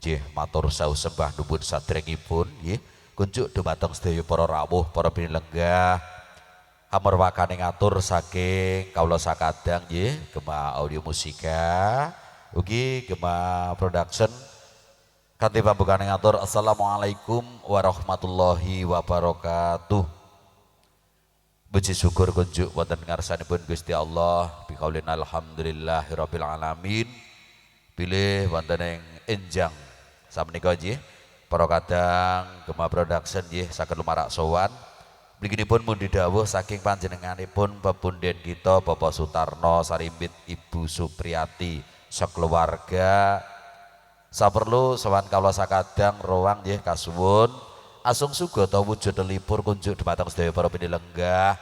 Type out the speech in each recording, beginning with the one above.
Nggih, matur sawuh sembah nuwun sadèrèngipun nggih. Kunjuk dumateng sedaya para rawuh, para pinilenggah. Amarwakane ngatur saking kawula sakadang nggih, Gema Audio Musika, ugi Gema Production. Kanthi pambekane ngatur assalamualaikum warahmatullahi wabarakatuh. Puji syukur kunjuk wonten ngarsanipun Gusti Allah, bikaulin alhamdulillahirabbil alamin. Pilih wonten ing enjang samenika nggih para kadang Gema Production nggih saged lumarak sowan mliginipun mundi dawuh saking panjenenganipun pepunden kita Bapak Sutarno Sarimbit Ibu Supriyati sakeluarga saperlu sowan kawula sakadang rowang nggih kasuwun asung sugata wujud lelipur kunjuk dhumateng sedaya para pinilenggah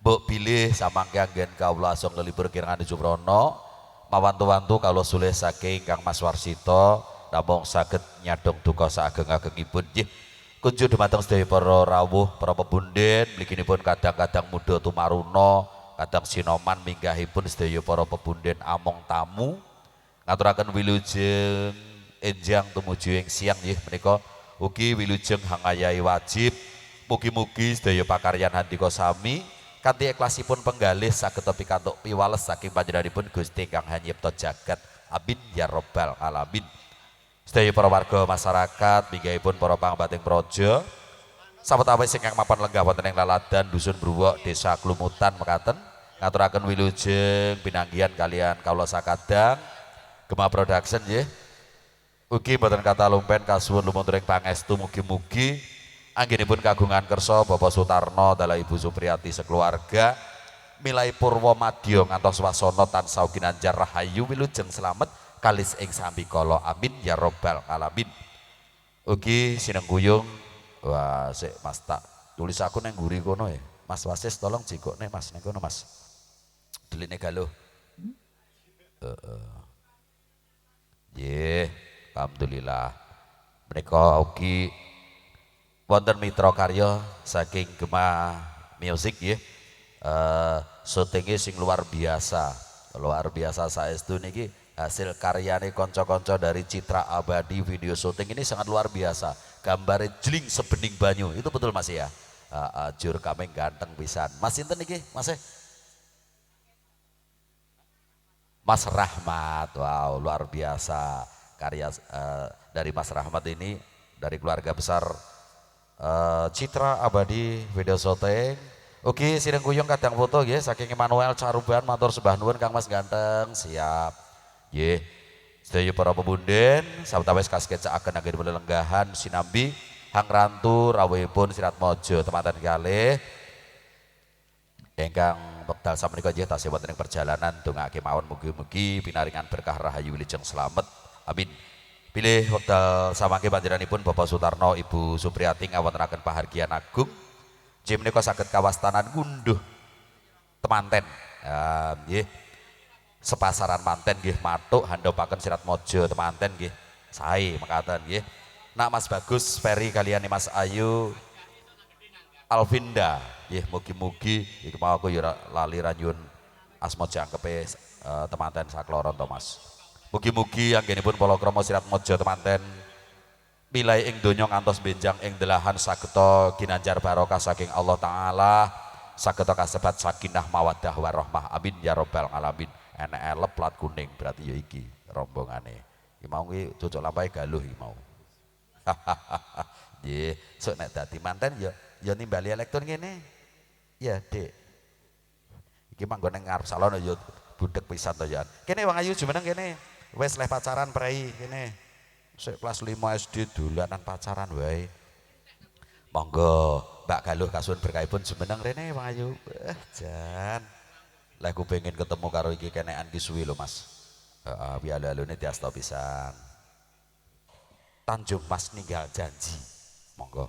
mbok bilih samangke anggen kawula asung lelipur kirang Jumrono mawantu-wantu kalau sulih saking Kang Mas Warsito namung saged nyadong duka saageng-agengipun nggih kunjuk dhumateng sedaya para rawuh para pepunden mliginipun kadang-kadang muda tumaruna kadang sinoman minggahipun sedaya para pepunden among tamu ngaturaken wilujeng enjang tumuju ing siang nggih menika ugi wilujeng hangayai wajib mugi-mugi sedaya pakaryan handika sami kanthi ikhlasipun penggalih saged pikantuk piwales saking panjenenganipun Gusti Kang Hanyipta jagat amin ya robbal alamin. Sedaya para warga masyarakat minggahipun para pangbating praja sawetawis ingkang mapan lenggah wonten ing laladan dusun Bruwok desa Klumutan mekaten ngaturaken wilujeng pinanggihan kalian kawula sakadang Gema Production nggih ugi boten kata lumpen kasuwun lumunturing pangestu mugi-mugi anggenipun kagungan kersa Bapak Sutarno dalah Ibu Supriyati sekeluarga milai purwa madya ngantos wasana tansah ginanjar rahayu wilujeng slamet kalis ing sambikala amin ya robbal alamin. Ugi sinengguyung wah sik Mas tak tulis aku nang nguri kono ya Mas Wasis tolong jikokne Mas ning kono Mas deline galuh nggih alhamdulillah menika ugi wonten mitra karya saking Gema Music nggih syutinge sing luar biasa saestu niki hasil karyane konco-konco dari Citra Abadi video syuting ini sangat luar biasa gambarnya jling sebening banyu itu betul Mas ya jur kameng ganteng pisan Mas sinten niki Mas Mas Rahmat wow luar biasa karya dari Mas Rahmat ini dari keluarga besar Citra Abadi video syuting oke sireng kuyung kadang foto ya saking Emmanuel Caruban matur sembah nuwun Kang Mas ganteng siap nggih sedaya para pepunden sawetawis kaskecakaken anggenipun lelenggahan sinambi hang rantu rawuhipun Sirat Mojo temanten kalih ingkang wekdal samenika nggih tasih wonten ing perjalanan dongake mawon mugi-mugi pinaringan berkah rahayu wilujeng slamet amin. Pilih wekdal samangke panjenenganipun Bapak Sutarno Ibu Supriyati ngawontenaken pahargyan agung nggih menika saged kawastanan ngunduh temanten nggih sepasaran manten nggih matuk handhapaken Sirat Mojo temanten nggih sae mekaten nggih nak Mas Bagus Ferry kalian Mas Ayu Alvinda nggih mugi-mugi iki mau aku ya lali ranyun asma jangkepe temanten sakloron to Mas mugi-mugi anggenipun palakrama Sirat Mojo temanten milai ing donya ngantos benjang ing delahan sageta ginanjar barokah saking Allah taala sageta kasebat sakinah mawaddah warahmah amin ya robbal alamin. Enek elep plat kuning berarti ya iki rombongane iki mau ki cocok lampahe galuh iki mau nggih sok nek dadi manten ya nimbali elektron ngene ya Dik iki manggon nang ngarep salon ya budek pisan to ya kene Wong Ayu jumeneng kene wis leh pacaran prei kene sik kelas 5 SD dolanan pacaran wae monggo Mbak Galuh kasuwun berkahipun jumeneng rene Wong Ayu jan lah aku pengen ketemu karo iki kenekan ki suwi lho Mas heeh alune diasta pisan Tanjung Mas ninggal janji monggo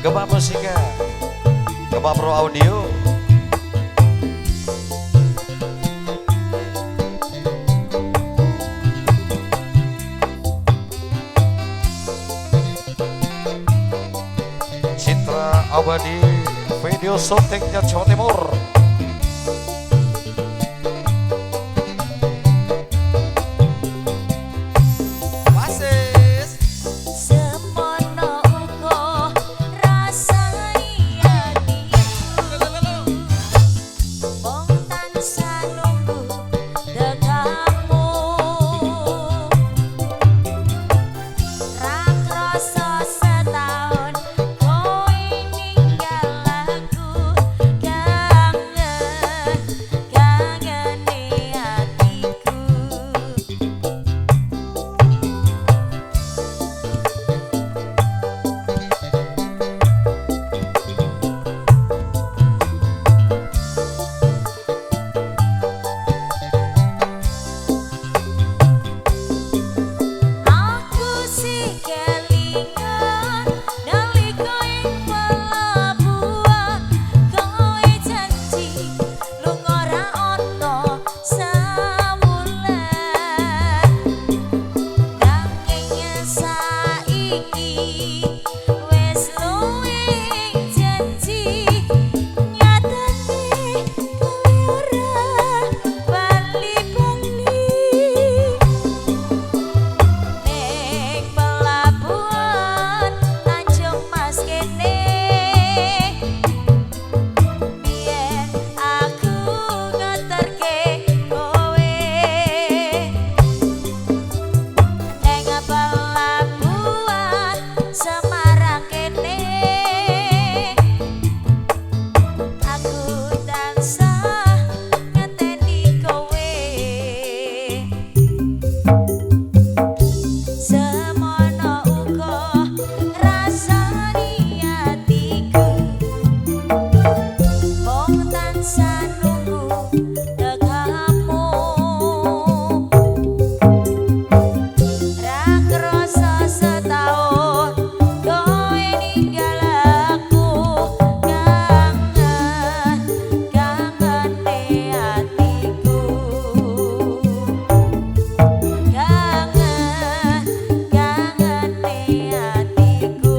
Gempa Musika, Gempa Pro Audio. Citra Abadi, video syutingnya Jawa Timur. Kangen ati hatiku.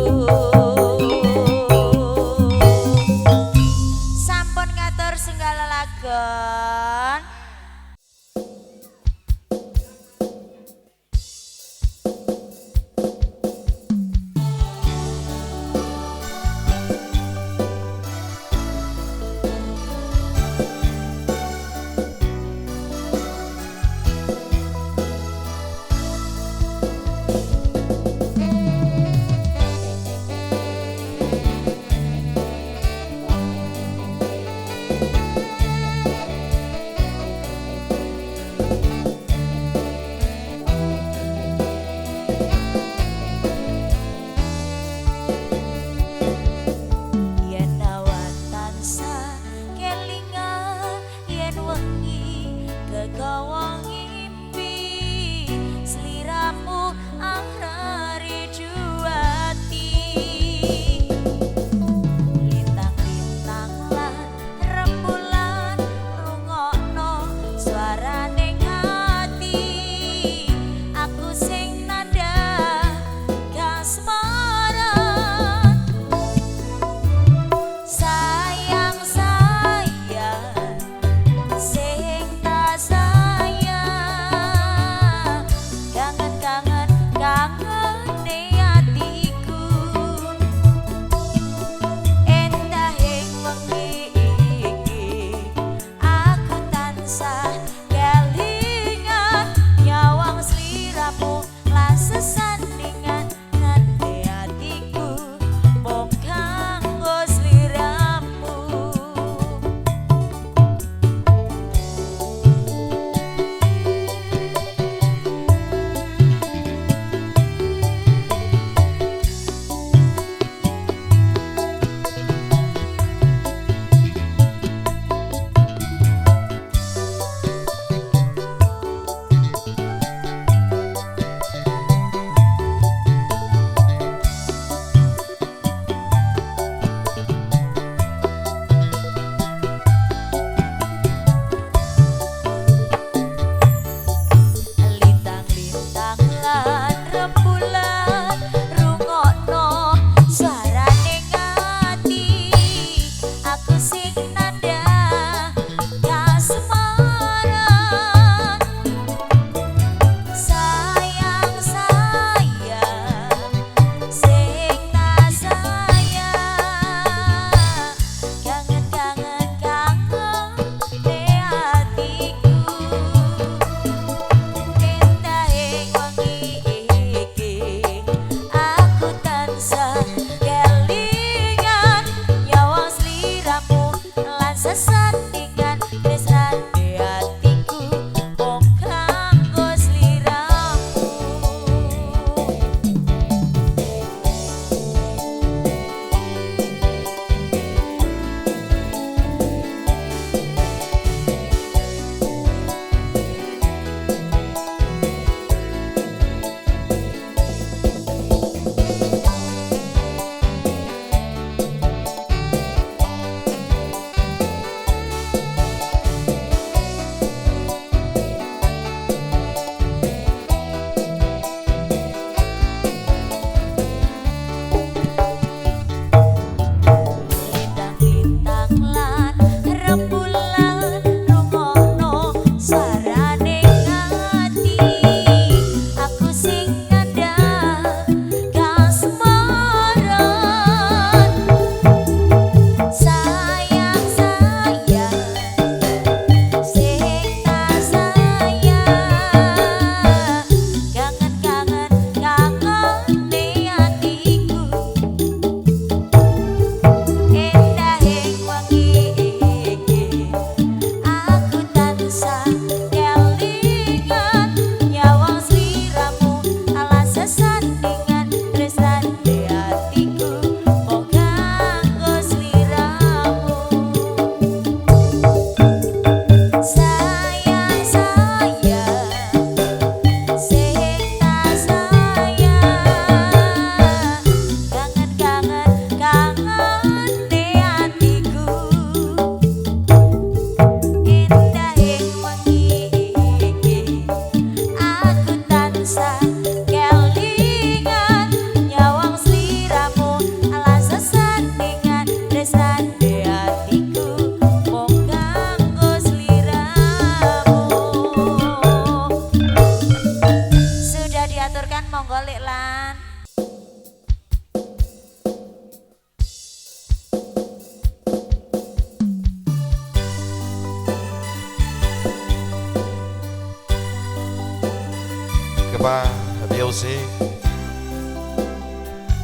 Kema Music,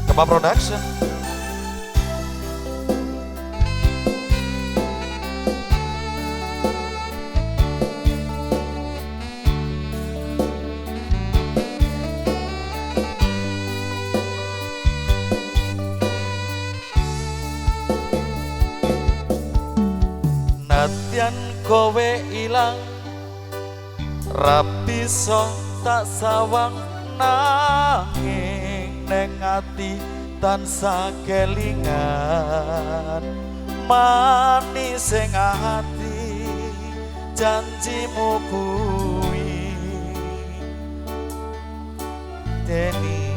Kema Production. Nadyan kowe ilang rapi so tak sawang nanging neng ati tansah kelingan manis sing ati janjimu kuwi Deni.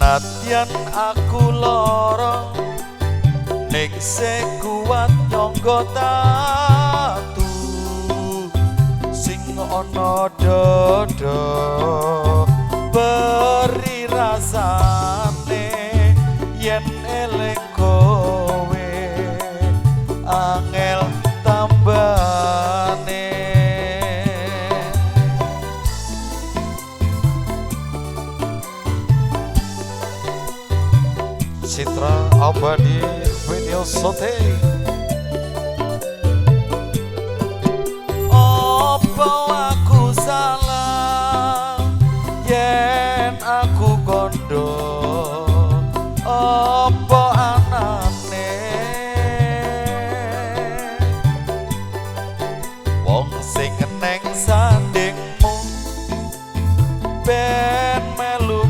Nadyan aku loro ning sekuat nyangga tatu sing ana dada beri rasane yen eling kowe angel tambane. Citra Abadi Video Shooting. Apa aku salah yen aku kondo apa anane wong sing neng sandingmu ben melu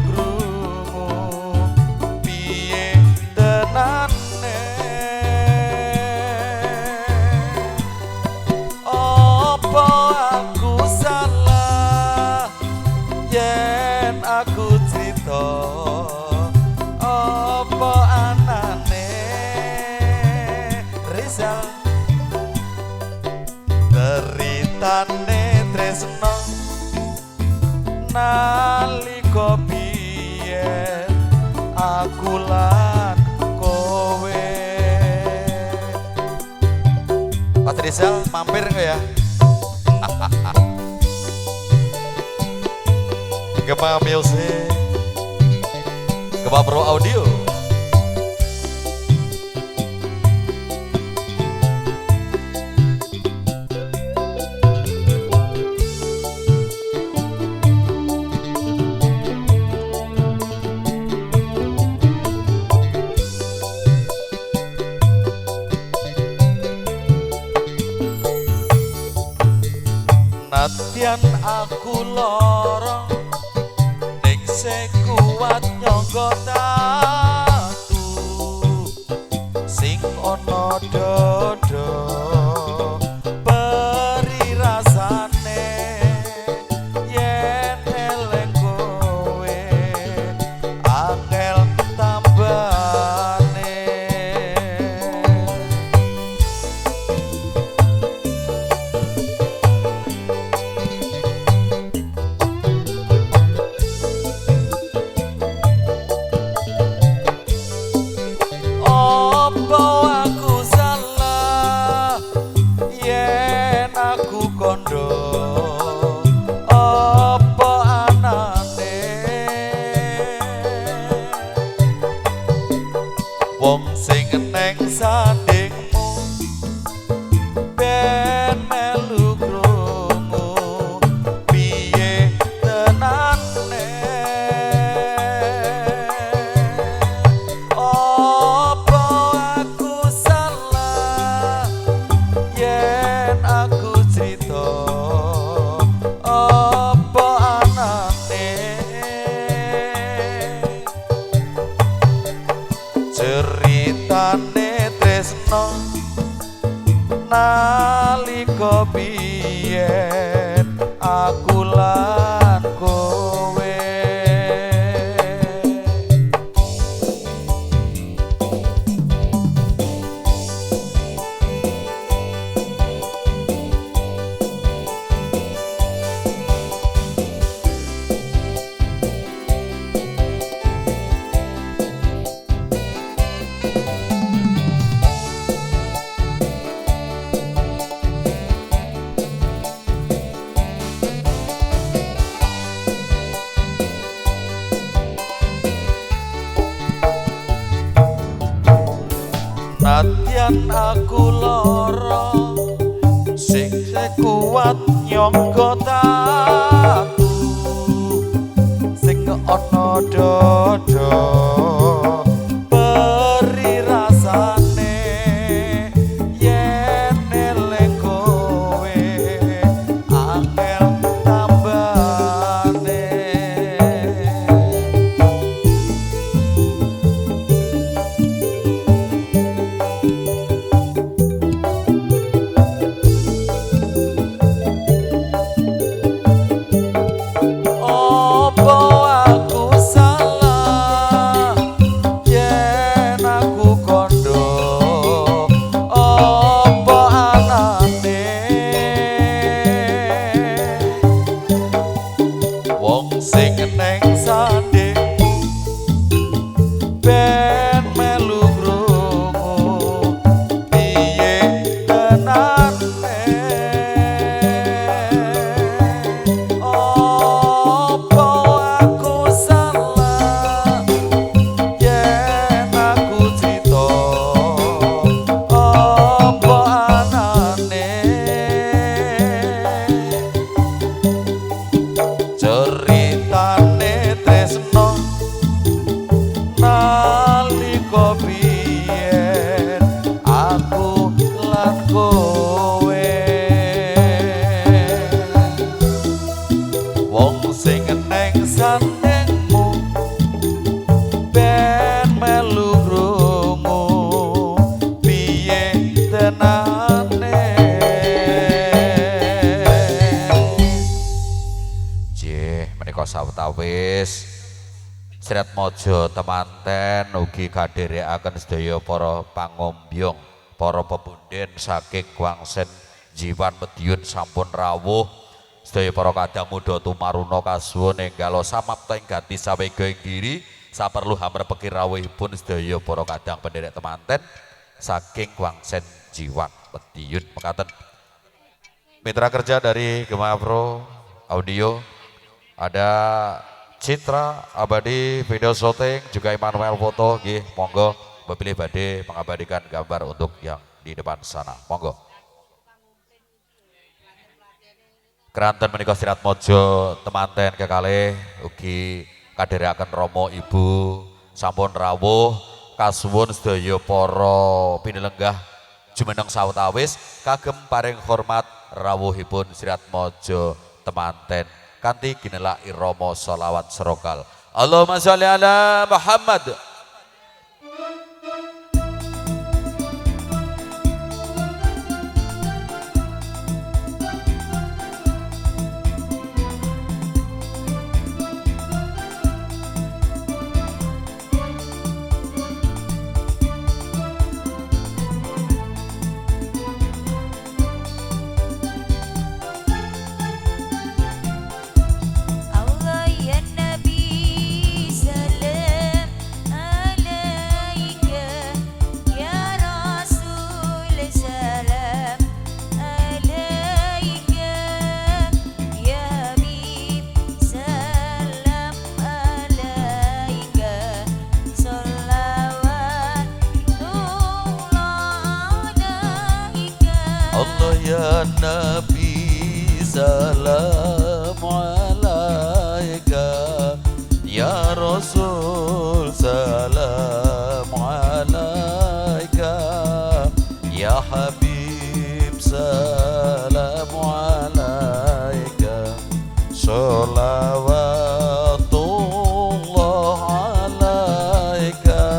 aku cerita apa anane Rizal deritane tresno nalika biyen aku lan kowe. Mas Rizal mampir nggak ya? Kema Music, Kema Pro Audio. Nadyan aku lorong sekuat nyangga tatu sing ana dada beri rasane yen eling kowe angel tambane. Kondo apa anane wong sing neng sandingmu ben melu krungu piye tenane apa aku salah yen aku cerita apa anane ceritane tresno nalika biyen aku lan kowe. Yen aku lara sing kuat nyangga taku sing ana dada beri rasane yen eling kowe angel tambane sawetawis Sretmaja temanten ugi kadherekaken sedaya para pangombyong para pepunden saking Kwangsen Jiwan Mediun sampun rawuh sedaya para kadang muda tumaruna kasuwun enggal samapta ing gati sawega ing giri saperlu hamrepeki rawuhipun sedaya para kadang pendherek temanten saking Kwangsen Jiwan Mediun mekaten mitra kerja dari Gema Pro Audio ada Citra Abadi video shooting juga Immanuel foto nggih monggo bepilih badhe mengabadikan gambar untuk yang di depan sana monggo keranten menika Sretmaja temanten kekalih ugi kadherekaken Rama Ibu sampun rawuh kasuwun sedaya para pinelenggah jumeneng sawetawis kagem paring hormat rawuhipun Sretmaja temanten kanthi ginelak irama sholawat serokal Allahumma sholli ala Muhammad Allah ya Nabi salam alaika ya Rasul salam alaika ya Habib salam alaika sholawatullah alaika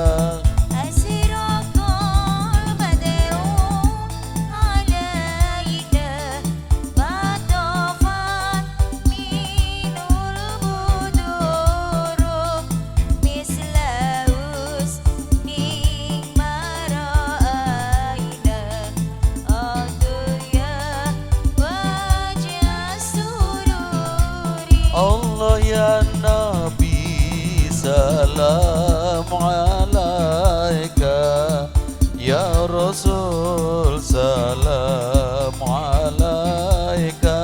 Allah ya Nabi salam alaika ya Rasul salam alaika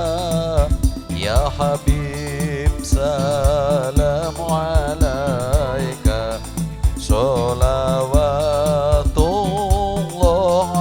ya Habib salam alaika sholawatullah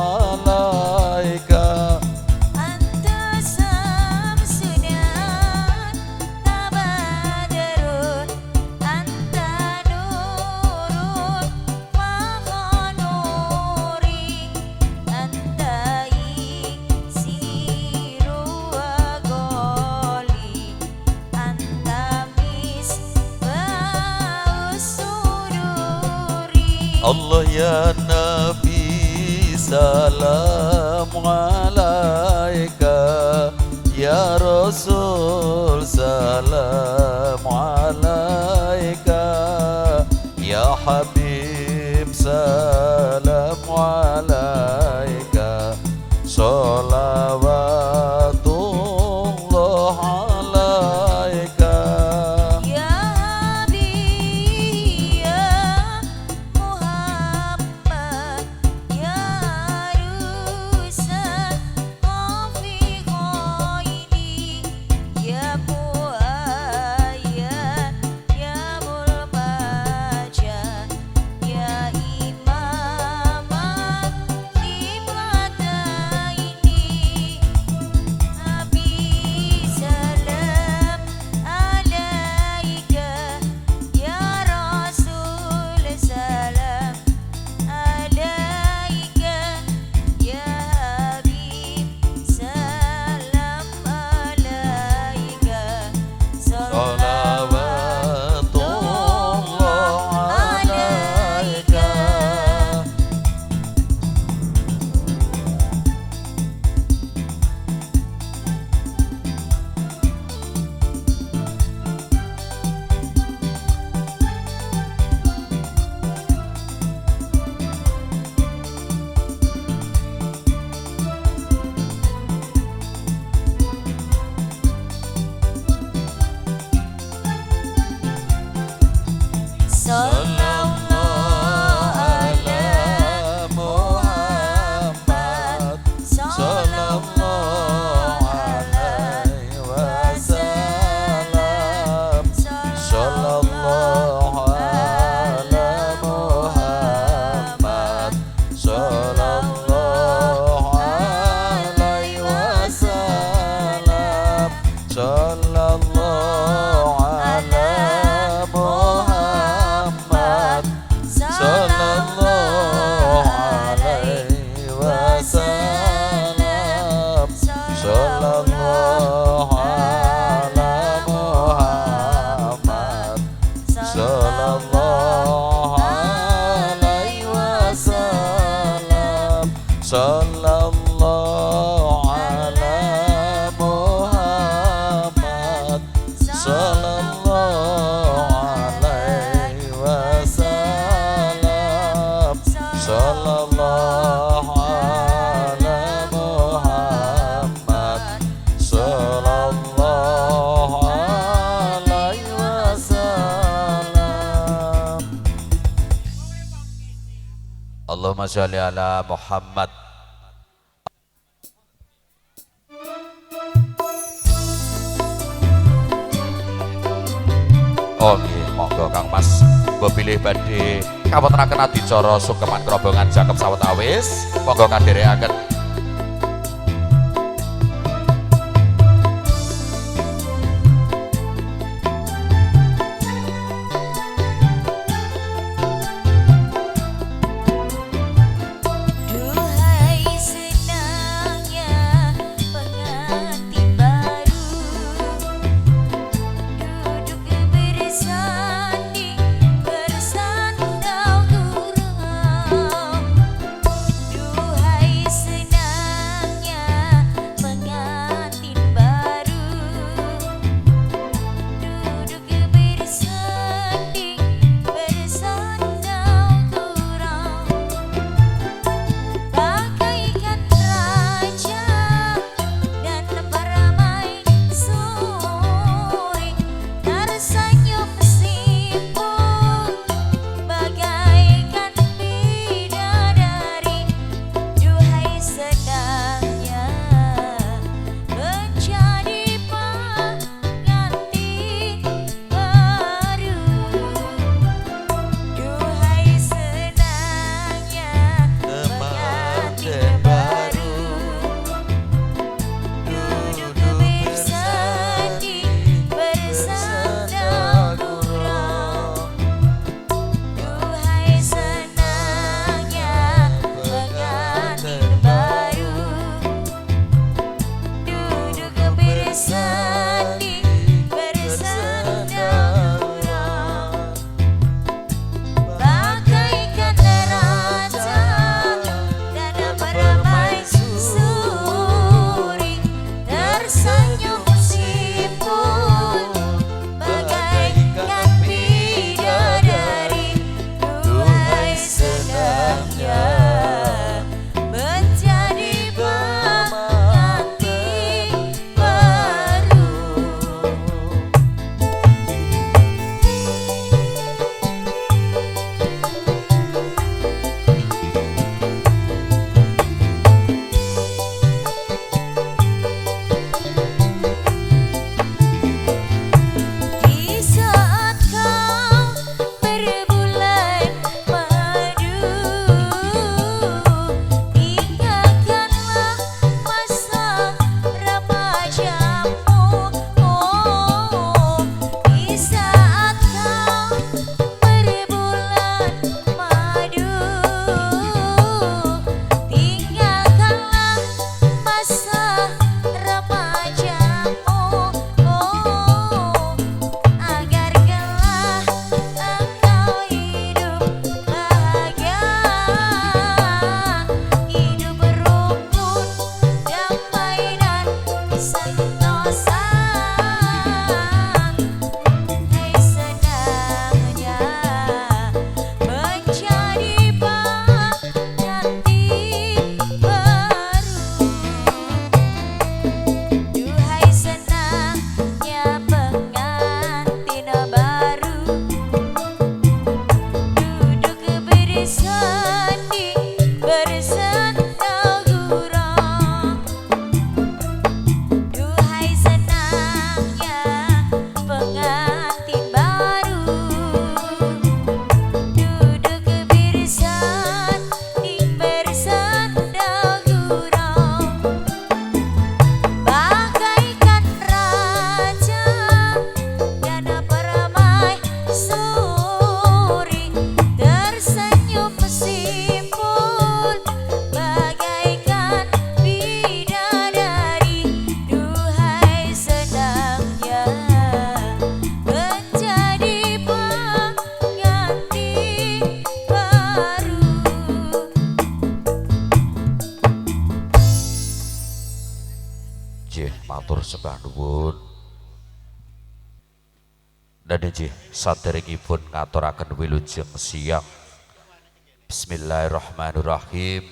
Allah ya Nabi salam alaika, ya Rasul salam alaika, ya Habib salam alaika, sholawatullah alaika. Ya Habib ya Muhammad ya Rusa Taufik Khairi ya Buaya ya Mulbaja ya Imam Qiblatain Nabi salam alaika ya Rasul salam alaika ya Habib salam alaika Sholawatullah alaika. Sallallahu ala Muhammad, sallallahu alaihi wasallam, sallallahu ala Muhammad, sallallahu alaihi wasallam, sallallahu ala Muhammad, sallallahu alaihi wasallam, sallallahu ala Muhammad, sallallahu alaihi wasallam, sallallahu ala Muhammad, sallallahu alaihi wasallam, sallallahu ala Muhammad, sallallahu alaihi wasallam. Allahumma sholli ala Muhammad. Oke, monggo Kang Mas, mbok pilih badhe kawontenaken adicara sukeman krobongan jangkep sawetawis, monggo kadherekaken. Duhai senangnya pengantin baru duduk bersanding bersandau gurau. Duhai senangnya matur sembah nuwun. Dan nggih saderengipun ngaturaken wilujeng siang. Bismillahirrahmanirrahim.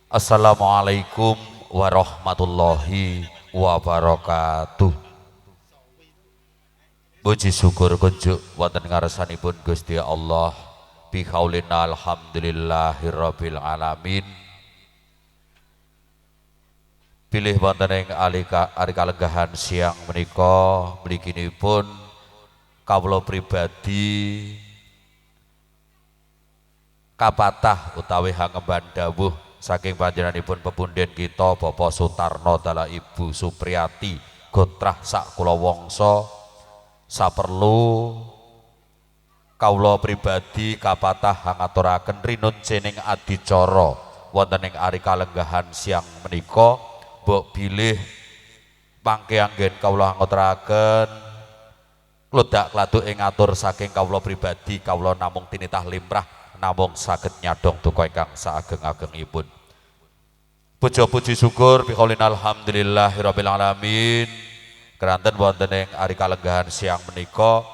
Assalamualaikum warahmatullahi wabarakatuh. Puji syukur kunjuk wonten ngarsanipun Gusti Allah. Bihaulina alhamdulillahirabbil alamin. Pilih wonten ing ari kalenggahan siang menika mliginipun kawula pribadi kapatah utawi hangemban dawuh saking panjenenganipun pepunden kita Bapak Sutarno dala Ibu Supriyati gotrah sak kula wangsa saperlu kawula pribadi kapatah ngaturaken rinun cening adicara wonten ing ari kalenggahan siang menika mbok bilih mangke anggen kawula ngaturaken kludak kladu ing atur saking kawula pribadi kawula namung tinitah limrah namung saged nyadong duka ingkang saageng-agengipun. Puja-puji syukur biqaulina alhamdulillahirabbil alamin. Keranten wonten ing ari kalenggahan siang menika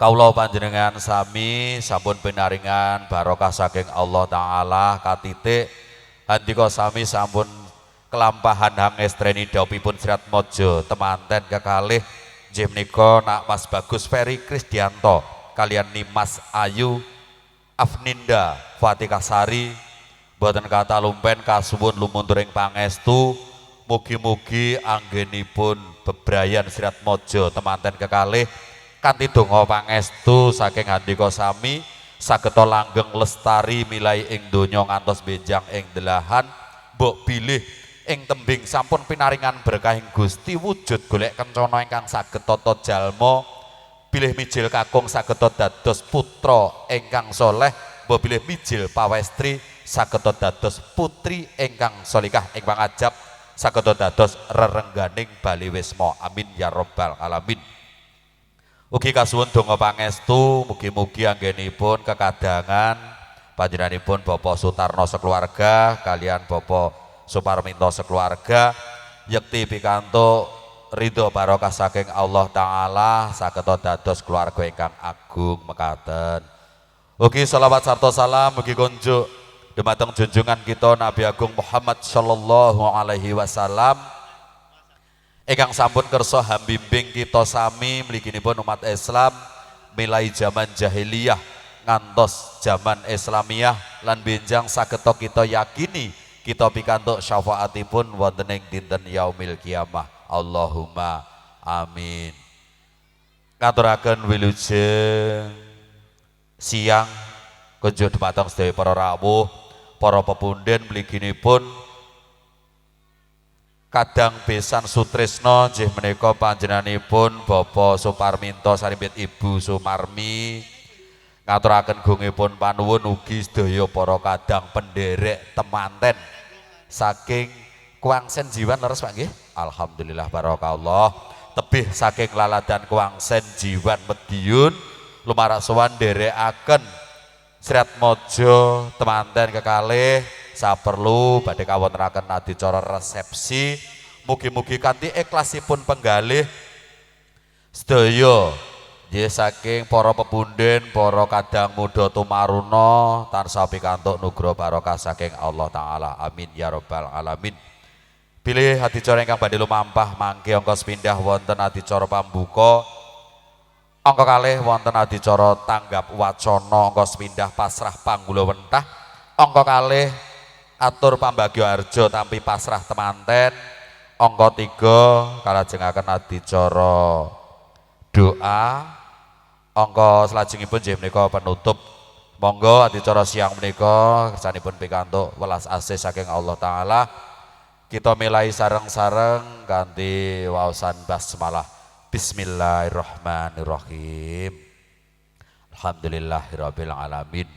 kawula panjenengan sami sampun pinaringan barokah saking Allah taala katitik handika sami sampun kelampahan hangestreni dawuhipun Sri Atmaja temanten kekalih nggih menika Nak Mas Bagus Ferry Krisdianto kalian Nimas Ayu Afninda Fatikasari boten kata lumpen kasuwun lumunturing pangestu mugi-mugi anggenipun bebrayan Sri Atmaja temanten kekalih kanthi donga pangestu saking handika sami sageta langgeng lestari milai ing donya ngantos benjang ing delahan mbok bilih ing tembing sampun pinaringan berkahing Gusti wujud golek kencana ingkang saged tata jalma bilih mijil kakung sageta dados putra ingkang soleh mbok bilih mijil pawestri sageta dados putri ingkang solikah ing pangajab sageta dados rerengganing bali wisma amin ya rabbal alamin. Ugi kasuwun donga pangestu mugi-mugi anggenipun kekadangan panjenenganipun Bapak Sutarno sekeluarga kalian Bapak Suparminto sekeluarga yekti pikantuk ridho barokah saking Allah taala sageta dados keluarga ingkang agung mekaten. Ugi selawat sarta salam mugi kunjuk dumateng junjungan kita Nabi Agung Muhammad sallallahu alaihi wasallam ingkang sampun kersa hambimbing kita sami mliginipun umat Islam milai zaman jahiliyah ngantos zaman Islamiyah lan benjang sageta kita yakini kita pikantuk syafaatipun wonten ing dinten yaumil kiamah. Allahumma amin. Ngaturaken wilujeng siang kunjuk dumateng sedaya para rawuh, para pepunden mliginipun Kadang Besan Sutrisno nggih menika panjenenganipun Bapak Suparminto sarimbit Ibu Sumarmi ngaturaken gungipun panuwun ugi sedaya para kadang penderek temanten saking Kuangsen Jiwan leres Pak nggih. Alhamdulillah barakallah. Tebih saking laladan Kuangsen Jiwan Mediun lumarak sowan nderekaken Sri Atmaja temanten kekalih saperlu badhe kawontenaken adicara resepsi mugi-mugi kanthi ikhlasipun penggalih sedaya nggih saking para pepunden para kadang muda tumaruna tansah pikantuk nugra barokah saking Allah taala amin ya rabbal alamin. Pilih adicara ingkang badhe lumampah mangke angka sepindah wonten adicara pambuka angka kalih wonten adicara tanggap wacana angka sepindah pasrah panggula wentah angka kalih atur pambagyo harja tampi pasrah temanten angka 3 kalajengaken adicara doa angka salajengipun nggih menika penutup. Monggo adicara siang menika kersanipun pikantuk welas asih saking Allah taala. Kita milai sareng-sareng kanthi waosan basmalah. Bismillahirrahmanirrahim. Alhamdulillahirabbil alamin.